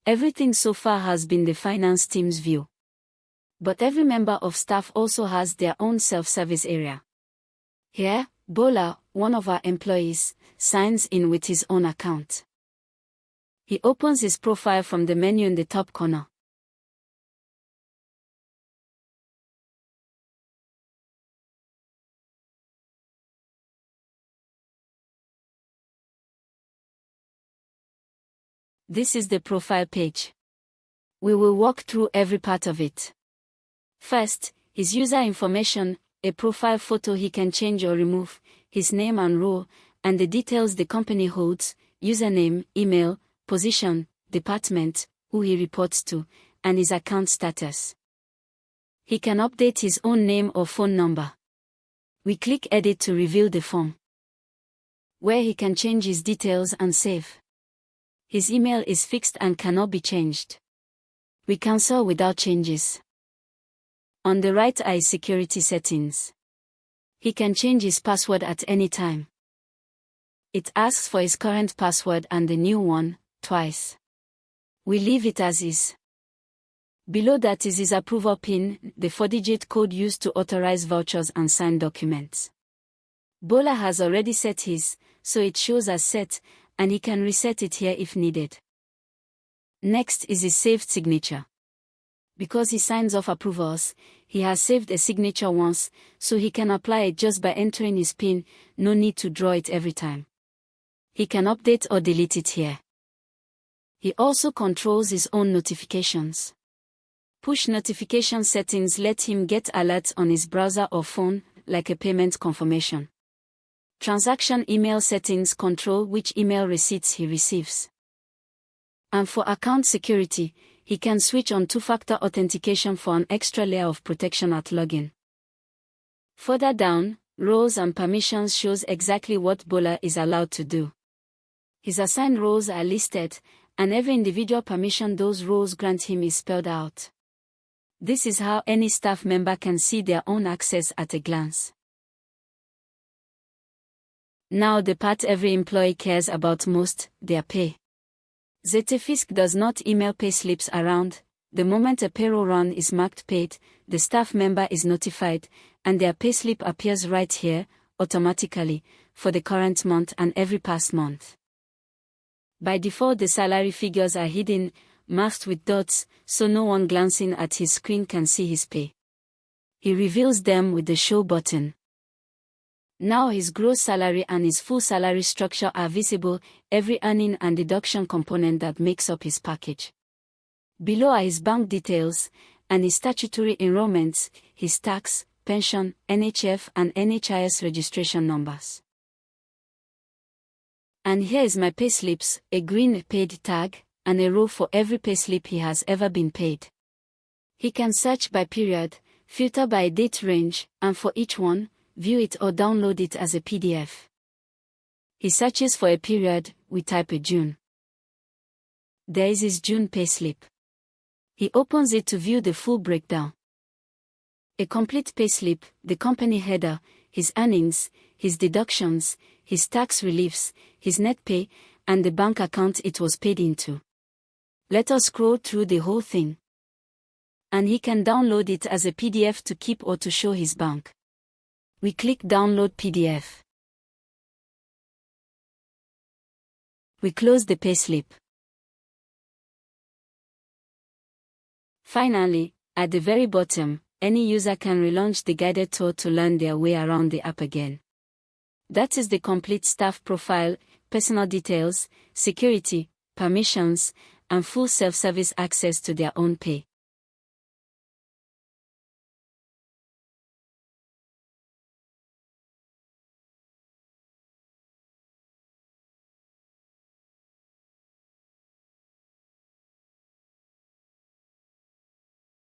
Everything so far has been the finance team's view. But every member of staff also has their own self-service area. Here, Bola, one of our employees, signs in with his own account. He opens his profile from the menu in the top corner. This is the profile page. We will walk through every part of it. First, his user information, a profile photo he can change or remove, his name and role, and the details the company holds, username, email, position, department, who he reports to, and his account status. He can update his own name or phone number. We click Edit to reveal the form, where he can change his details and save. His email is fixed and cannot be changed. We cancel without changes. On the right are his security settings. He can change his password at any time. It asks for his current password and the new one, twice. We leave it as is. Below that is his approval PIN, the 4-digit code used to authorize vouchers and sign documents. Bola has already set his, so it shows as set, and he can reset it here if needed. Next is his saved signature. Because he signs off approvals, he has saved a signature once, so he can apply it just by entering his PIN, no need to draw it every time. He can update or delete it here. He also controls his own notifications. Push notification settings let him get alerts on his browser or phone, like a payment confirmation. Transaction email settings control which email receipts he receives. And for account security, he can switch on two-factor authentication for an extra layer of protection at login. Further down, roles and permissions shows exactly what Bola is allowed to do. His assigned roles are listed, and every individual permission those roles grant him is spelled out. This is how any staff member can see their own access at a glance. Now the part every employee cares about most, their pay. ZetaFisc does not email payslips around. The moment a payroll run is marked paid, the staff member is notified, and their payslip appears right here, automatically, for the current month and every past month. By default the salary figures are hidden, masked with dots, so no one glancing at his screen can see his pay. He reveals them with the Show button. Now his gross salary and his full salary structure are visible, every earning and deduction component that makes up his package. Below are his bank details, and his statutory enrollments, his tax, pension, NHF and NHIS registration numbers. And here is my payslips, a green paid tag, and a row for every payslip he has ever been paid. He can search by period, filter by date range, and for each one, view it or download it as a PDF. He searches for a period, we type a June. There is his June payslip. He opens it to view the full breakdown. A complete payslip, the company header, his earnings, his deductions, his tax reliefs, his net pay, and the bank account it was paid into. Let us scroll through the whole thing. And he can download it as a PDF to keep or to show his bank. We click Download PDF. We close the payslip. Finally, at the very bottom, any user can relaunch the guided tour to learn their way around the app again. That is the complete staff profile, personal details, security, permissions, and full self-service access to their own pay.